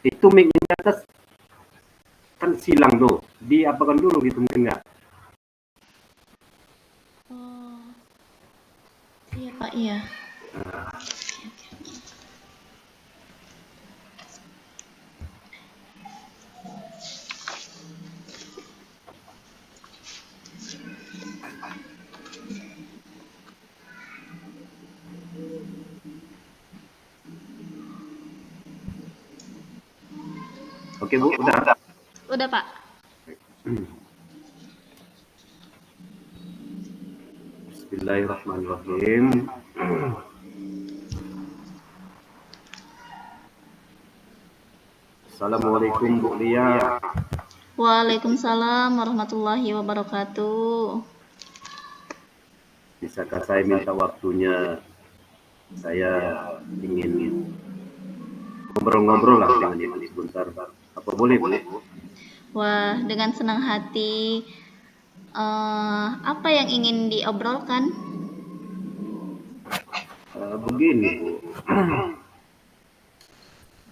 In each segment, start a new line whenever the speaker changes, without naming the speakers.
Itu mic di atas kan silang tuh, diapakan dulu gitu mungkin nggak?
Oh, iya Pak, iya.
Oke Bu, udah.
Udah Pak.
Bismillahirrahmanirrahim. Assalamualaikum Bu Lia.
Waalaikumsalam warahmatullahi wabarakatuh.
Bisakah saya minta waktunya? Saya ingin ngobrol-ngobrol lah dengan Ibu sebentar. Apa boleh Bu?
Wah, dengan senang hati. Apa yang ingin diobrolkan?
Begini Bu,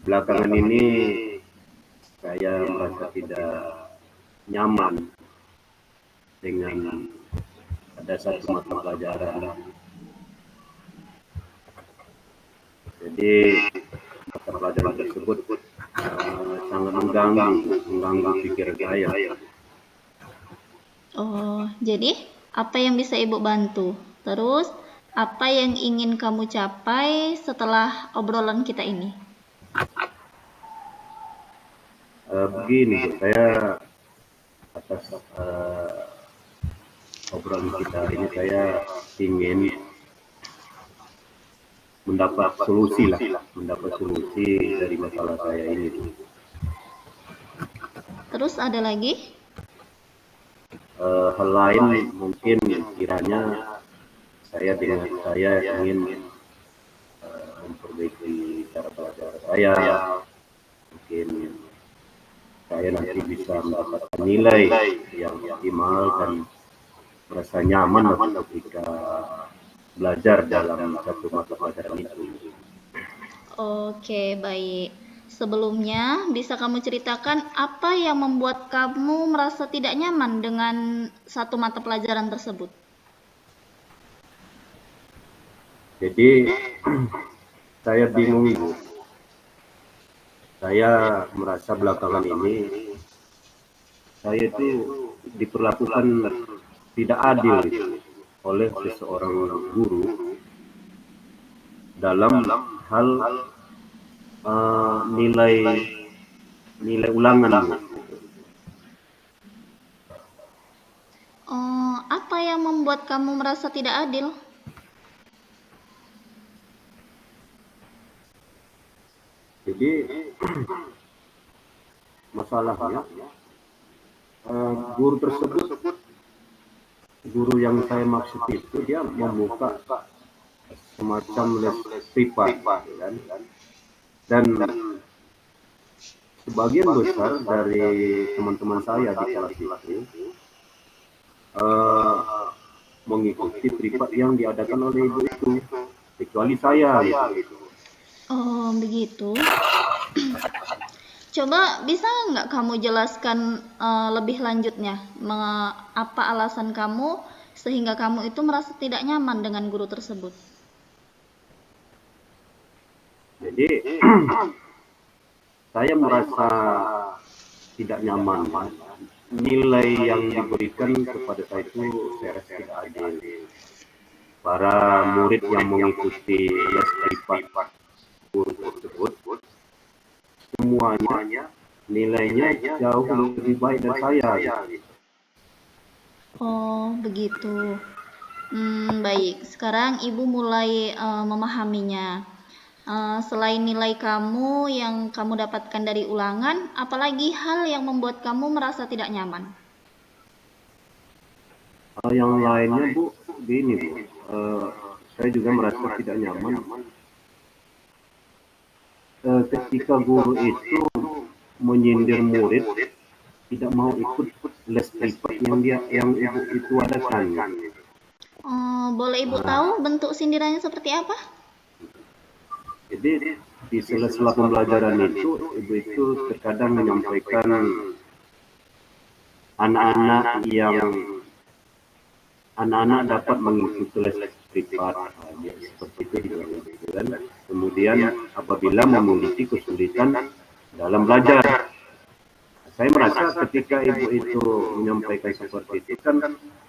belakangan ini saya merasa tidak nyaman dengan ada satu mata pelajaran. Jadi mata pelajaran tersebut sangat mengganggu pikiran saya.
Oh, jadi apa yang bisa Ibu bantu? Terus, apa yang ingin kamu capai setelah obrolan kita ini?
Begini Bu, saya atas obrolan kita ini saya ingin mendapat solusi dari masalah saya ini.
Terus ada lagi?
Hal lain mungkin kiranya saya ingin memperbaiki cara belajar saya, mungkin saya nanti bisa mendapatkan nilai yang optimal dan merasa nyaman ketika belajar dalam satu mata pelajaran itu.
Oke, baik. Sebelumnya, bisa kamu ceritakan apa yang membuat kamu merasa tidak nyaman dengan satu mata pelajaran tersebut?
Jadi saya bingung Bu. Saya merasa belakangan ini saya itu diperlakukan tidak adil oleh seseorang guru dalam hal nilai ulangan Bu.
Apa yang membuat kamu merasa tidak adil?
Jadi masalahnya guru tersebut, guru yang saya maksud itu dia membuka semacam les privat, kan? Dan sebagian besar dari teman-teman saya di kelas itu mengikuti privat yang diadakan oleh ibu itu, kecuali saya gitu.
Oh, begitu. Coba bisa nggak kamu jelaskan lebih lanjutnya, apa alasan kamu sehingga kamu itu merasa tidak nyaman dengan guru tersebut?
Jadi saya merasa tidak nyaman. Nilai yang diberikan kepada saya itu saya rasa tidak adil. Para murid yang mengikuti les privat guru tersebut semuanya nilainya jauh lebih baik dari saya.
Oh, begitu. Baik. Sekarang Ibu mulai memahaminya. Selain nilai kamu yang kamu dapatkan dari ulangan, apalagi hal yang membuat kamu merasa tidak nyaman?
Yang lainnya Bu, begini Bu, saya juga merasa tidak nyaman ketika guru itu menyindir murid tidak mau ikut les privat yang ibu itu adakan.
Boleh Ibu tahu bentuk sindirannya seperti apa?
Jadi di sela-sela pembelajaran itu, ibu itu terkadang menyampaikan anak-anak dapat mengikuti les privat, ya, seperti itu dilakukan. Kemudian apabila memiliki kesulitan dalam belajar, saya merasa ketika ibu itu menyampaikan seperti itu kan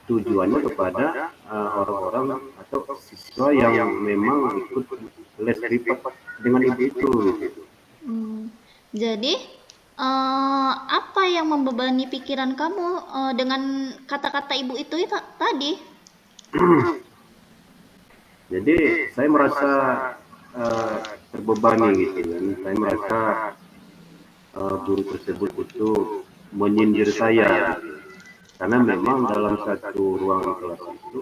tujuannya kepada orang-orang atau siswa yang memang ikut les privat dengan ibu itu. Gitu.
Jadi apa yang membebani pikiran kamu dengan kata-kata ibu itu tadi?
Jadi saya merasa terbebani gitu kan. Saya merasa guru tersebut itu menyindir saya gitu. Karena memang dalam satu ruang kelas itu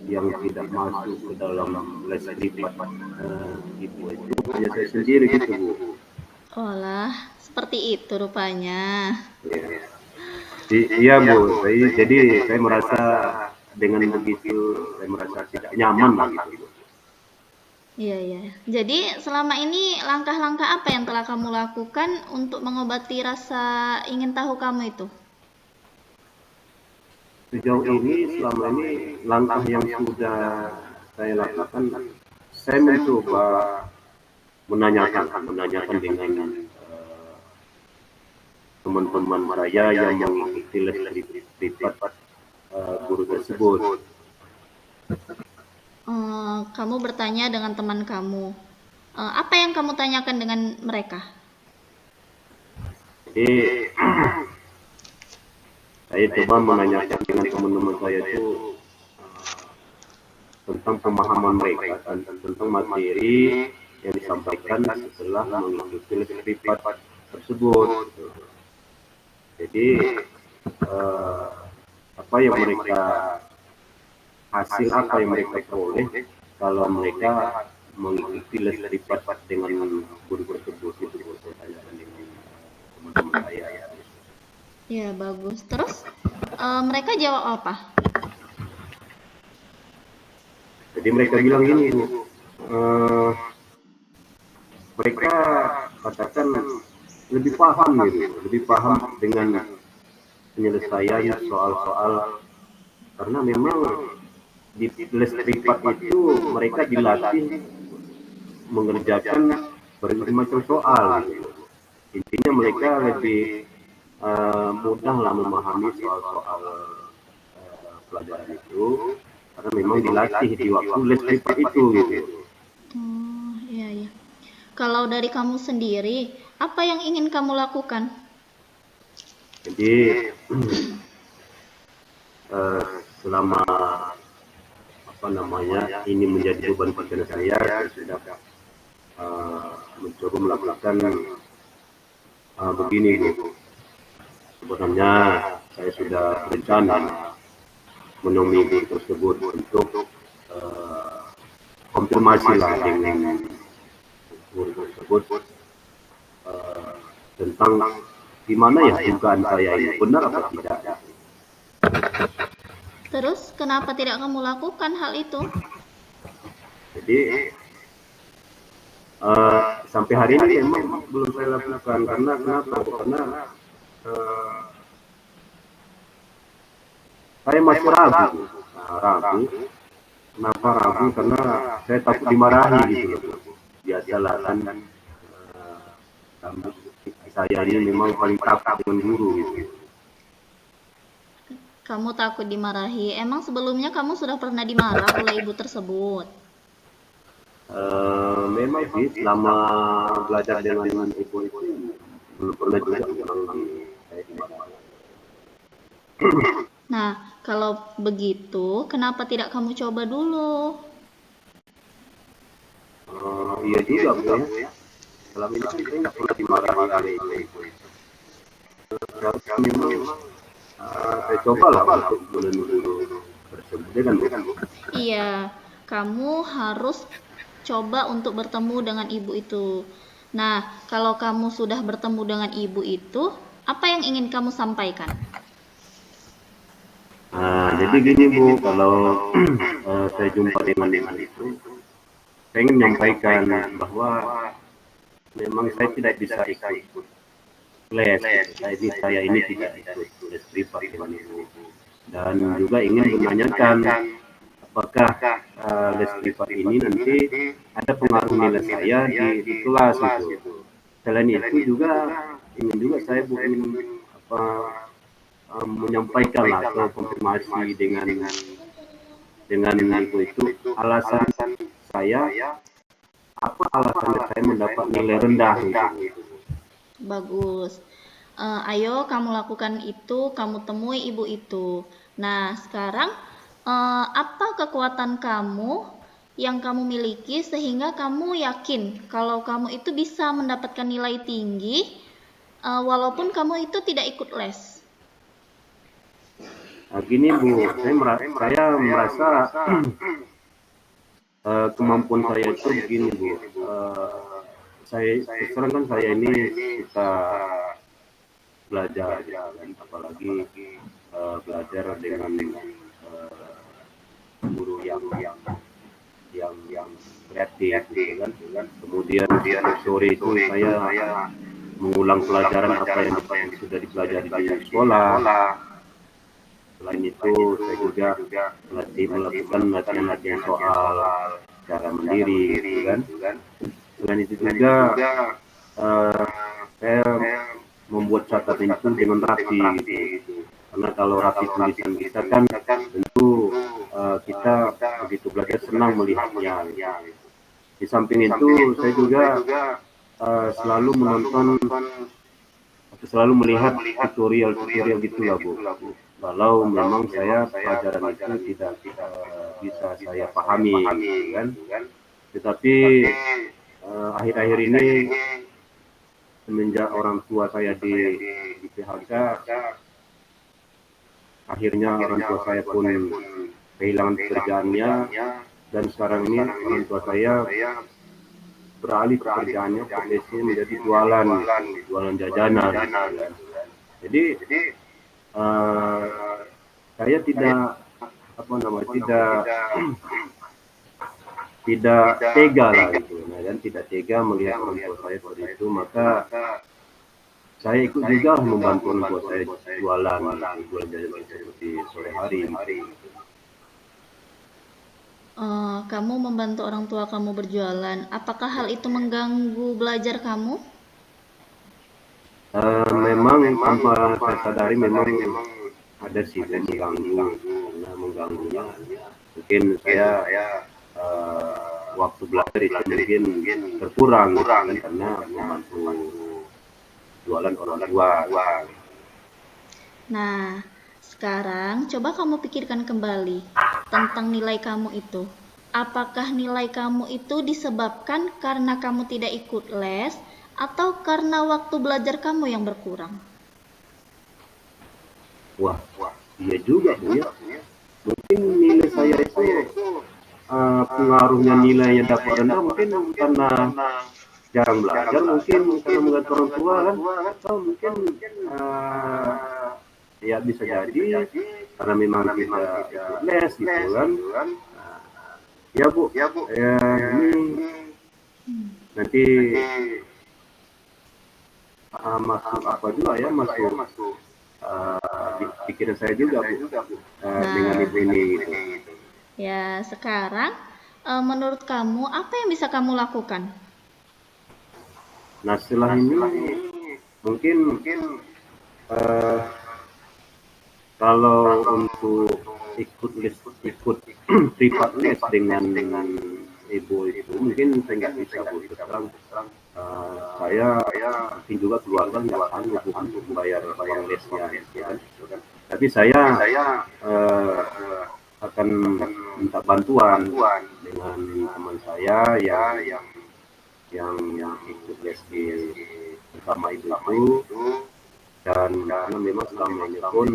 yang tidak masuk ke dalam les privat ibu itu hanya saya sendiri gitu, Bu.
Olah, seperti itu rupanya.
Iya, Bu. Jadi saya merasa dengan begitu saya merasa tidak nyaman lah gitu.
Iya. Jadi selama ini langkah-langkah apa yang telah kamu lakukan untuk mengobati rasa ingin tahu kamu itu?
Sejauh ini, selama ini langkah yang sudah saya lakukan, saya mencoba menanyakan dengan teman-teman saya yang mengikuti les privat guru tersebut.
Kamu bertanya dengan teman kamu. Apa yang kamu tanyakan dengan mereka?
Jadi saya coba menanyakan dengan teman-teman saya itu tentang pemahaman mereka tentang materi yang disampaikan setelah mengikuti les privat tersebut. Jadi apa yang mereka hasil apa yang mereka peroleh kalau mereka mengikuti les privat dengan guru tersebut itu saya dengan teman-teman saya.
Ya bagus. Terus mereka jawab apa?
Jadi mereka bilang gini, Bu, mereka katakan lebih paham dengan penyelesaian soal-soal karena memang di les privat itu mereka dilatih mengerjakan berbagai macam soal. Gitu. Intinya mereka lebih mudah lah memahami soal-soal pelajaran itu karena memang dilatih di waktu les privat itu gitu.
Iya. Kalau dari kamu sendiri, apa yang ingin kamu lakukan?
Jadi selama ini menjadi beban pikiran saya sudah mencoba melakukan begini, Bu. Sebenarnya saya sudah berencana menemui guru tersebut untuk konfirmasi lah dengan guru tersebut tentang gimana ya dugaan saya ini benar apa tidak.
Terus kenapa tidak kamu lakukan hal itu?
Jadi sampai hari ini memang belum saya lakukan karena kenapa? Karena saya masih ragu. Kenapa ragu? Karena saya takut dimarahi gitu loh. Biasalah kan saya ini memang paling takut dengan guru gitu.
Kamu takut dimarahi. Emang sebelumnya kamu sudah pernah dimarah oleh ibu tersebut?
Memang sih selama belajar dengan ibu itu belum pernah juga saya dimarahi.
Nah, kalau begitu, kenapa tidak kamu coba dulu?
Iya juga, Bu, ya. Selama ini saya nggak pernah dimarahi oleh ibu. Memang saya coba lah untuk menelusuri tersebut, kan, Bu?
Iya, kamu harus coba untuk bertemu dengan ibu itu. Nah, kalau kamu sudah bertemu dengan ibu itu, apa yang ingin kamu sampaikan?
Jadi gini, Bu, kalau saya jumpa dengan itu, saya ingin menyampaikan bahwa memang saya tidak bisa ikut les. Saya ini tidak ikut les privat dengan Ibu. Dan juga ingin menanyakan apakah les privat ini nanti ada pengaruh nilai saya di kelas itu. Selain itu juga ingin juga saya ingin apa menyampaikan atau konfirmasi dengan Ibu itu alasan saya, apa alasan saya mendapat nilai rendah itu.
Bagus. Ayo kamu lakukan itu, kamu temui ibu itu. Nah, sekarang apa kekuatan kamu yang kamu miliki sehingga kamu yakin kalau kamu itu bisa mendapatkan nilai tinggi walaupun kamu itu tidak ikut les?
Gini Bu, saya merasa kemampuan saya itu begini Bu. Sekarang kan saya ini suka belajar, apalagi belajar dengan guru yang kreatif, gitu kan. Kemudian sore itu saya mengulang pelajaran apa yang sudah dipelajari di sekolah. Selain itu saya juga melakukan latihan soal secara mandiri, gitu kan. Selain itu juga saya membuat catatan itu dengan rapi, gitu. Karena kalau rapi tulisan kita kan tentu kita begitu belajar senang melihatnya. Gitu. Di samping itu saya juga selalu menonton atau selalu melihat tutorial gitulah Bu. Kalau memang saya pelajaran itu tidak bisa saya pahami, gitu kan. Tetapi akhir-akhir ini semenjak orang tua saya di PHK, akhirnya orang tua saya pun kehilangan pekerjaannya, dan sekarang ini orang tua saya beralih pekerjaannya profesinya menjadi jualan jajanan. Jadi saya tidak tidak tega lah gitu, dan tidak tega melihat orang tua saya seperti itu, maka saya ikut juga membantu orang tua saya jualan jajan seperti sore hari.
Kamu membantu orang tua kamu berjualan. Apakah hal itu mengganggu belajar kamu?
Memang tanpa saya sadari memang ada sih yang mengganggunya. Mungkin saya waktu belajar itu mungkin berkurang karena membantu jualan orang tua.
Nah, sekarang coba kamu pikirkan kembali tentang nilai kamu itu. Apakah nilai kamu itu disebabkan karena kamu tidak ikut les atau karena waktu belajar kamu yang berkurang?
Wah, iya juga Bu ya. Mungkin nilai saya itu pengaruhnya nilainya dapat rendah mungkin karena jarang belajar, mungkin karena mengganti orang tua kan, atau mungkin ya bisa jadi karena memang kita ikut les gitu kan. Ya Bu, ini nanti masuk apa juga ya, masuk di pikiran saya juga Bu, dengan ibu ini gitu.
Ya, sekarang menurut kamu apa yang bisa kamu lakukan?
Nah setelah ini mungkin kalau untuk ikut privat les dengan ibu itu mungkin saya nggak bisa Bu. Sekarang saya mungkin juga keluarga nggak sanggup untuk membayar uang lesnya, ya kan. Tapi saya akan minta bantuan dengan teman saya yang ikut les bersama ibu itu, dan karena memang selama ini pun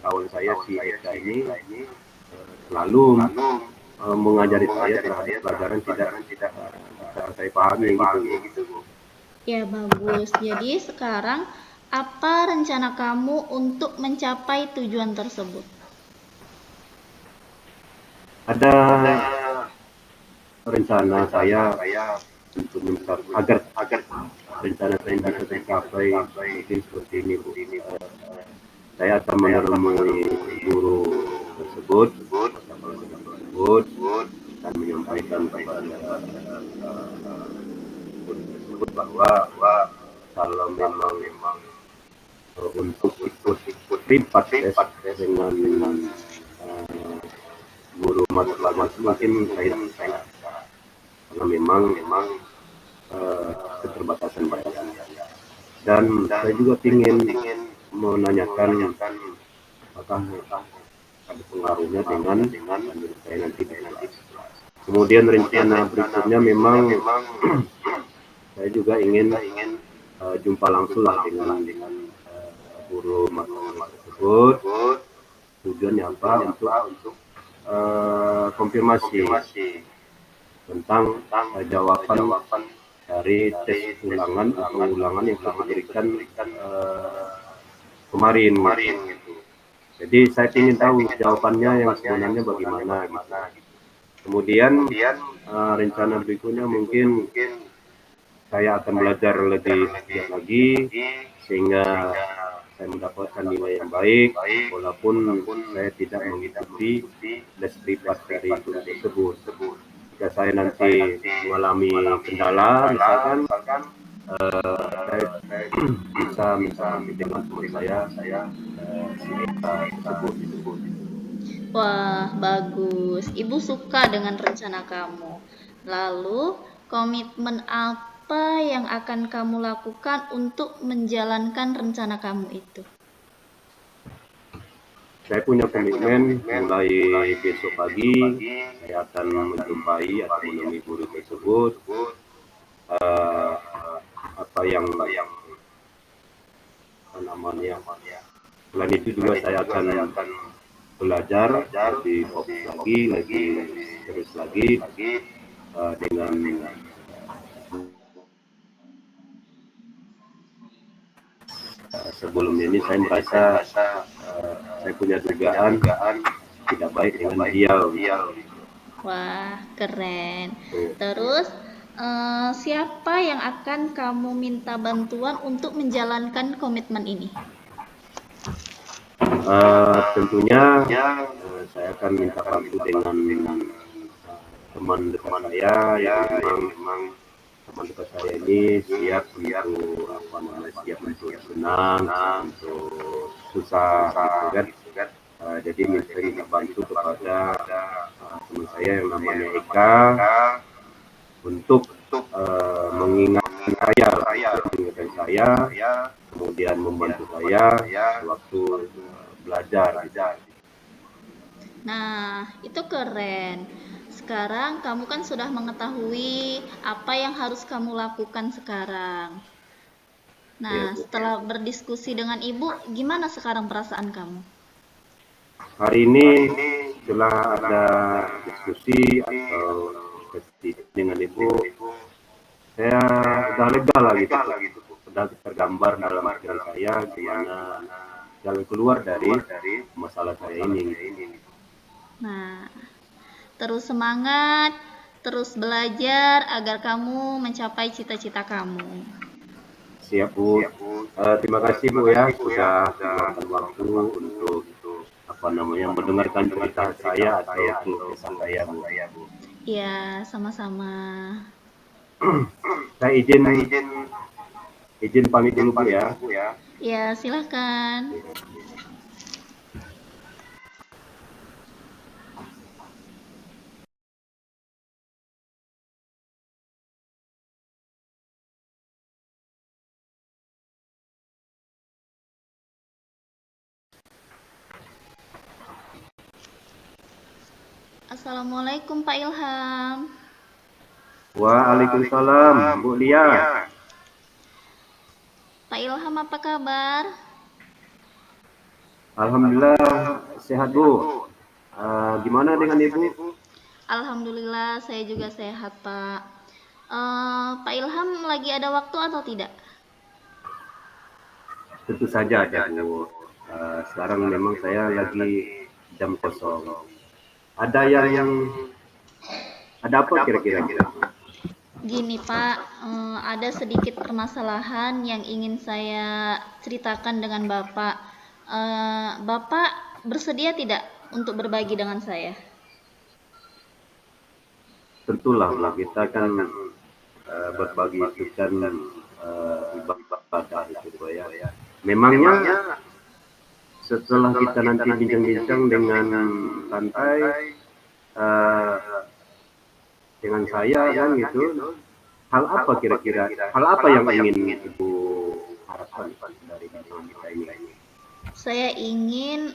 kawan saya si Eka ini selalu mengajari saya terhadap pelajaran tidak bisa saya pahami gitu.
Ya, bagus. Jadi sekarang apa rencana kamu untuk mencapai tujuan tersebut?
Ada rencana saya untuk agar rencana saya bisa tercapai mungkin seperti ini Bu. Saya akan menemui guru tersebut, mata pelajaran tersebut, dan menyampaikan kepada guru tersebut bahwa kalau memang untuk ikut privat tes dengan uh, guru mata pelajaran mungkin saya karena memang keterbatasan bayaran. Dan saya juga ingin menanyakan apakah ada pengaruhnya dengan saya nanti di kelas. Kemudian rencana berikutnya memang saya juga ingin jumpa langsung lah dengan guru mata tersebut. Tujuannya apa? Untuk konfirmasi tentang jawaban dari tes ulangan atau ulangan yang saya berikan kemarin. Gitu. Jadi saya ingin tahu jawabannya yang sebenarnya bagaimana. Gitu. Kemudian rencana berikutnya mungkin saya akan belajar lebih giat lagi sehingga saya mendapatkan nilai yang baik walaupun saya tidak mengikuti les privat dari guru tersebut. Jika saya nanti mengalami kendala misalkan saya bisa minta dengan teman saya tersebut.
Wah, bagus. Ibu suka dengan rencana kamu. Lalu, komitmen apa yang akan kamu lakukan untuk menjalankan rencana kamu itu?
Saya punya komitmen mulai besok pagi saya akan menjumpai atau menemui guru tersebut apa yang namanya. Selain itu juga saya akan belajar lebih fokus lagi terus lagi dengan sebelum ini saya merasa saya punya dugaan tidak baik dengan dia.
Wah, keren. Terus, siapa yang akan kamu minta bantuan untuk menjalankan komitmen ini?
Tentunya saya akan minta bantu dengan teman dekat saya yang memang teman dekat saya ini siap untuk senang, untuk susah gitu kan. Jadi saya minta bantu kepada teman saya yang namanya Eka untuk mengingatkan saya, kemudian membantu saya waktu belajar.
Nah, itu keren. Sekarang kamu kan sudah mengetahui apa yang harus kamu lakukan sekarang. Nah, setelah berdiskusi dengan ibu, gimana sekarang perasaan kamu?
Hari ini setelah ada diskusi atau dengan ibu, saya udah lega lah gitu. Sudah tergambar dalam pikiran saya gimana jalan keluar dari masalah saya ini.
Nah, terus semangat, terus belajar agar kamu mencapai cita-cita kamu.
Siap Bu. Terima kasih Bu ya sudah meluangkan waktu untuk mendengarkan cerita saya atau keluh kesah saya Bu.
Iya, sama-sama.
Saya izin pamit dulu Bu ya.
Ya, silakan. Assalamualaikum Pak Ilham.
Waalaikumsalam Bu Lia.
Pak Ilham apa kabar?
Alhamdulillah sehat Bu. Gimana dengan Ibu?
Alhamdulillah saya juga sehat Pak. Pak Ilham lagi ada waktu atau tidak?
Tentu saja ada Bu. Sekarang memang saya lagi jam kosong. Ada apa kira-kira?
Gini Pak, ada sedikit permasalahan yang ingin saya ceritakan dengan Bapak. Bapak bersedia tidak untuk berbagi dengan saya?
Tentulah kita kan berbagi itu kan ibadah itu Pak ya. Memangnya setelah kita nanti bincang-bincang dengan santai dengan saya kan gitu, hal apa kira-kira, hal apa yang ingin Ibu harapkan dari bincang kita ini?
Saya ingin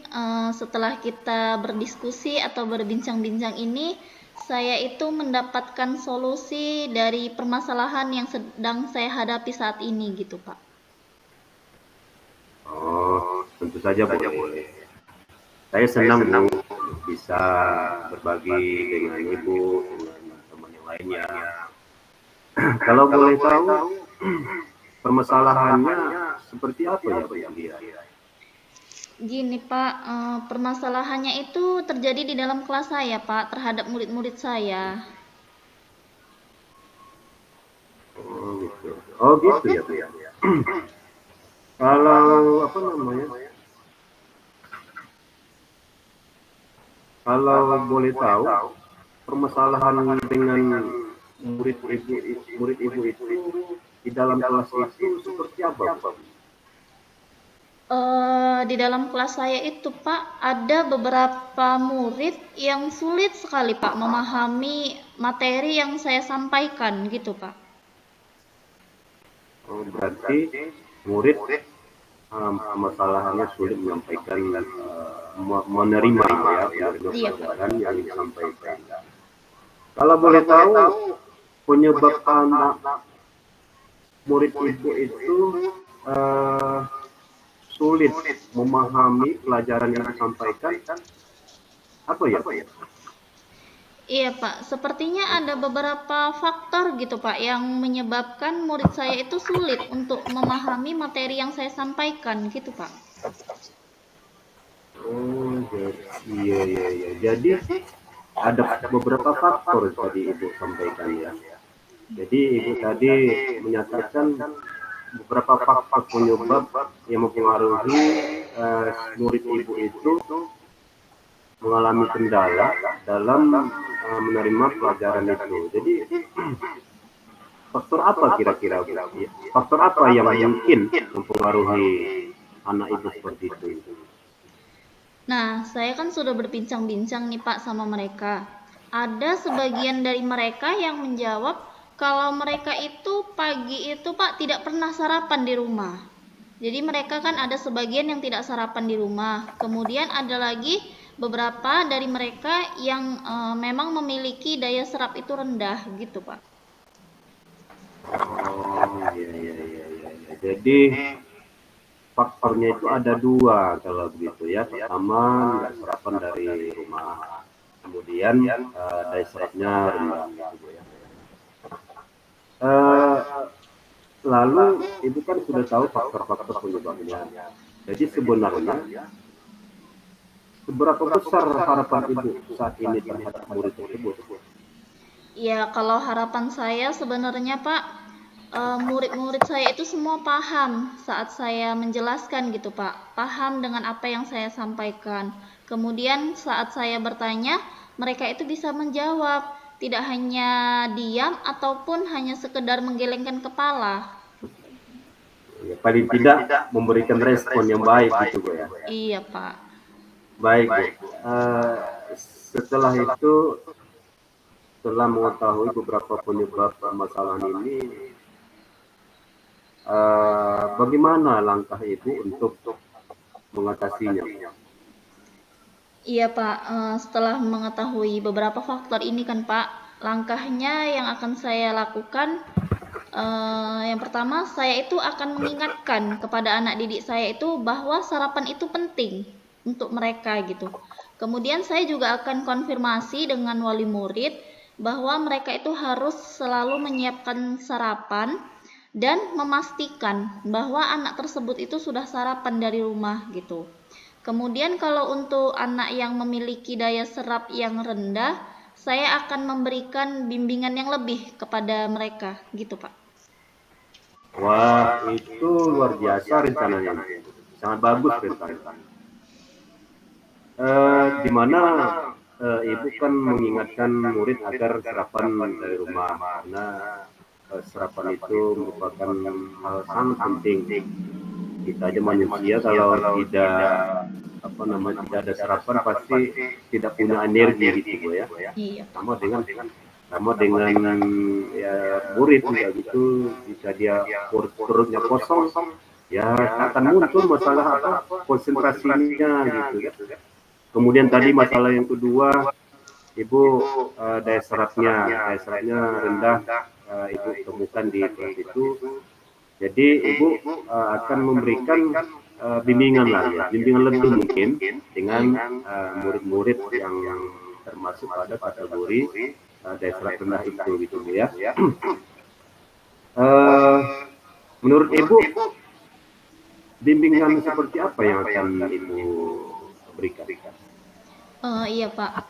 setelah kita berdiskusi atau berbincang-bincang ini, saya itu mendapatkan solusi dari permasalahan yang sedang saya hadapi saat ini gitu Pak.
Oh, tentu saja boleh. Saya senang Bu bisa berbagi dengan Ibu, dengan teman yang lainnya. Kalau boleh tahu, permasalahannya seperti apa ya Bu yang dia?
Gini Pak, permasalahannya itu terjadi di dalam kelas saya Pak, terhadap murid-murid saya.
Oh gitu ya Bu ya. Kalau apa namanya? Kalau boleh tahu, permasalahan dengan murid ibu itu di dalam kelas itu seperti apa Pak?
Di dalam kelas saya itu Pak, ada beberapa murid yang sulit sekali Pak memahami materi yang saya sampaikan gitu Pak.
Oh, berarti murid masalahnya sulit menyampaikan menerima ya pelajaran yang disampaikan. Kalau boleh tahu penyebab anak murid ibu itu sulit memahami pelajaran yang disampaikan apa ya?
Iya Pak, sepertinya ada beberapa faktor gitu Pak yang menyebabkan murid saya itu sulit untuk memahami materi yang saya sampaikan gitu Pak.
Oh, iya. Jadi ada beberapa faktor tadi Ibu sampaikan ya. Jadi Ibu tadi menyatakan beberapa faktor penyebab yang mempengaruhi murid Ibu itu mengalami kendala dalam menerima pelajaran itu. Jadi faktor apa kira-kira Bu? Faktor apa yang mungkin mempengaruhi anak Ibu seperti itu?
Nah, saya kan sudah berbincang-bincang nih Pak sama mereka. Ada sebagian dari mereka yang menjawab kalau mereka itu pagi itu Pak tidak pernah sarapan di rumah. Jadi mereka kan ada sebagian yang tidak sarapan di rumah. Kemudian ada lagi beberapa dari mereka yang memang memiliki daya serap itu rendah gitu Pak.
Oh iya. Jadi faktornya itu ada dua kalau begitu ya. Pertama nggak sarapan dari rumah, kemudian daya serapnya rendah gitu ya. Lalu Ibu kan sudah tahu faktor-faktor penyebabnya. Jadi sebenarnya seberapa besar harapan Ibu saat ini terhadap murid tersebut?
Ya, kalau harapan saya sebenarnya Pak, murid-murid saya itu semua paham saat saya menjelaskan gitu Pak, paham dengan apa yang saya sampaikan. Kemudian saat saya bertanya, mereka itu bisa menjawab, tidak hanya diam ataupun hanya sekedar menggelengkan kepala.
Ya, paling tidak memberikan respon yang baik gitu Bu ya.
Iya Pak.
Baik Bu. Setelah itu, setelah mengetahui beberapa penyebab permasalahan ini, bagaimana langkah Ibu untuk mengatasinya?
Iya Pak, setelah mengetahui beberapa faktor ini kan Pak, langkahnya yang akan saya lakukan, yang pertama saya itu akan mengingatkan kepada anak didik saya itu bahwa sarapan itu penting untuk mereka gitu. Kemudian saya juga akan konfirmasi dengan wali murid bahwa mereka itu harus selalu menyiapkan sarapan dan memastikan bahwa anak tersebut itu sudah sarapan dari rumah gitu. Kemudian kalau untuk anak yang memiliki daya serap yang rendah, saya akan memberikan bimbingan yang lebih kepada mereka, gitu Pak.
Wah, itu luar biasa rencananya. Sangat bagus rencananya. Di mana ibu kan mengingatkan murid agar sarapan dari rumah karena sarapan itu merupakan hal sangat penting. Kita aja manusia kalau tidak tidak ada sarapan pasti tidak punya energi gitu Bu ya.
Iya Pak.
Sama dengan ya murid juga gitu, jika dia perutnya kosong ya akan muncul masalah konsentrasinya gitu ya. Kemudian tadi masalah yang kedua, ibu daya serapnya rendah, ibu temukan di kelas itu. Jadi ibu akan memberikan bimbingan lah ya, bimbingan lebih mungkin dengan murid-murid yang termasuk pada kategori daya serap rendah itu gitu ya. Menurut ibu bimbingan seperti apa yang akan ibu berikan?
Iya Pak,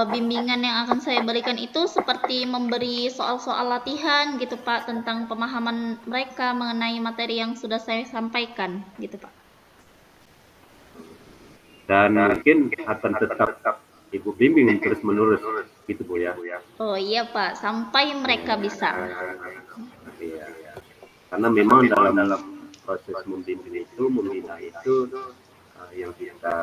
bimbingan yang akan saya berikan itu seperti memberi soal-soal latihan gitu Pak, tentang pemahaman mereka mengenai materi yang sudah saya sampaikan gitu Pak.
Dan mungkin akan tetap ibu bimbing terus-menerus gitu Bu ya.
Oh iya Pak, sampai mereka bisa.
Iya. Karena memang dalam proses membimbing itu, membina itu yang kita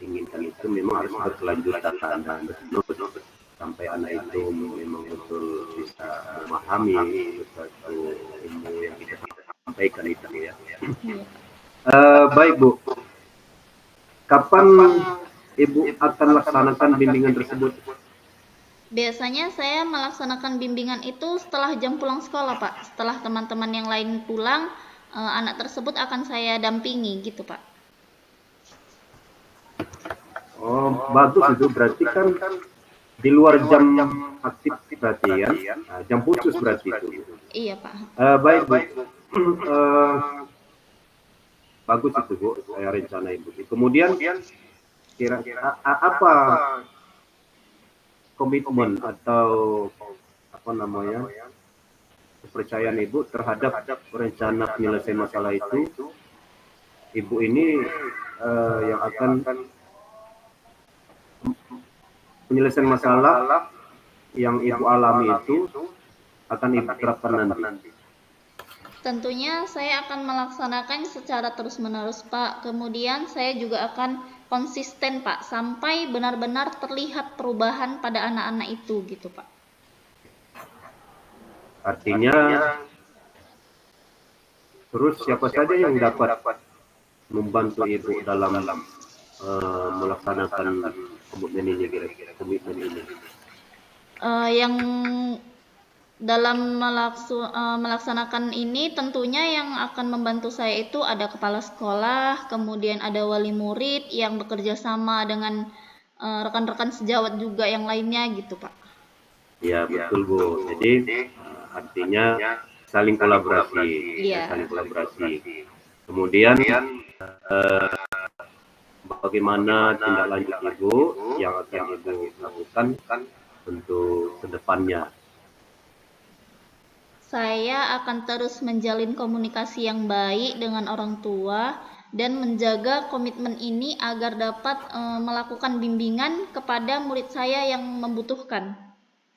inginkan itu memang harus berkelanjutan dan terus sampai anak itu memang betul bisa memahami sesuatu ilmu yang kita sampaikan itu ya. Baik Bu, kapan ibu akan laksanakan bimbingan tersebut?
Biasanya saya melaksanakan bimbingan itu setelah jam pulang sekolah Pak. Setelah teman-teman yang lain pulang, anak tersebut akan saya dampingi gitu Pak.
Oh, bagus itu berarti kan di luar jam aktif berarti ya, jam khusus berarti itu.
Iya Pak.
Baik Bu, bagus itu Bu, saya rencana ibu. Kemudian kira-kira apa komitmen atau kepercayaan ibu terhadap rencana penyelesaian masalah itu? Ibu ini yang akan penyelesaian masalah yang ibu alami itu akan ibu terapkan nanti.
Tentunya saya akan melaksanakan secara terus-menerus Pak. Kemudian saya juga akan konsisten Pak, sampai benar-benar terlihat perubahan pada anak-anak itu gitu Pak.
Artinya terus siapa saja yang dapat membantu ibu dalam melaksanakan komitmen ini kira-kira
yang dalam melaksanakan ini tentunya yang akan membantu saya itu ada kepala sekolah, kemudian ada wali murid yang bekerja sama dengan rekan-rekan sejawat juga yang lainnya gitu Pak.
Ya betul Bu, jadi artinya saling kolaborasi, Kemudian bagaimana tindak lanjut ibu yang akan ibu lakukan untuk kedepannya?
Saya akan terus menjalin komunikasi yang baik dengan orang tua dan menjaga komitmen ini agar dapat melakukan bimbingan kepada murid saya yang membutuhkan.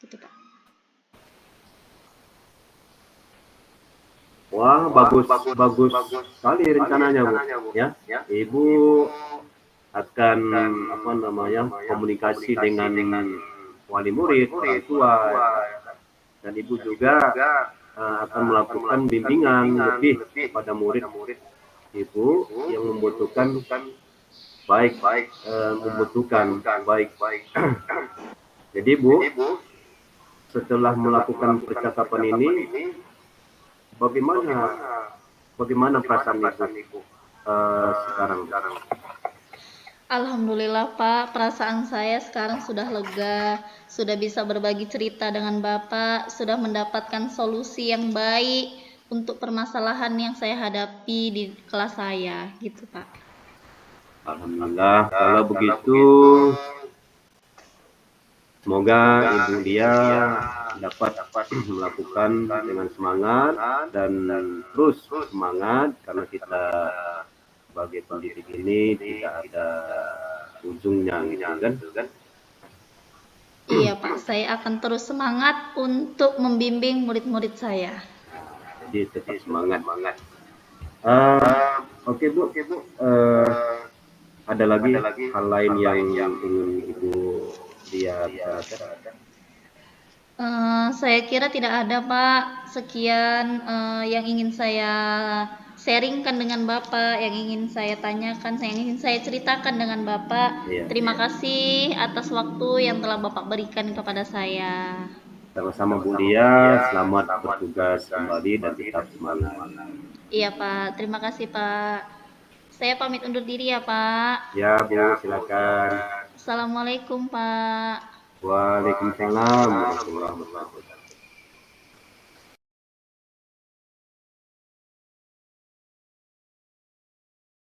Gitu, Pak.
Wah, bagus sekali rencananya Bu. Ya, Ibu akan komunikasi dengan wali murid, orang tua, dan Ibu juga akan melakukan bimbingan lebih kepada murid Ibu yang membutuhkan baik. Jadi Bu, setelah melakukan percakapan ini, bagaimana perasaan Ibu sekarang?
Alhamdulillah Pak, perasaan saya sekarang sudah lega, sudah bisa berbagi cerita dengan Bapak, sudah mendapatkan solusi yang baik untuk permasalahan yang saya hadapi di kelas saya, gitu Pak.
Alhamdulillah, kalau begitu Semoga Ibu dia dapat melakukan dengan semangat dan terus semangat, karena kita sebagai pendidik ini tidak ada ujungnya gitu kan.
Iya Pak, saya akan terus semangat untuk membimbing murid-murid saya.
Jadi tetap semangat. Oke Bu, ada lagi hal lain yang ingin Ibu dia bicarakan?
Saya kira tidak ada Pak. Sekian yang ingin saya sharingkan dengan Bapak, yang ingin saya tanyakan, yang ingin saya ceritakan dengan Bapak.
Iya.
Terima kasih atas waktu yang telah Bapak berikan kepada saya.
Sama-sama Bu Dia, selamat bertugas kembali dan tetap semangat.
Iya Pak, terima kasih Pak. Saya pamit undur diri ya Pak.
Ya Bu, silakan.
Assalamualaikum Pak.
Waalaikumsalam warahmatullahi wabarakatuh.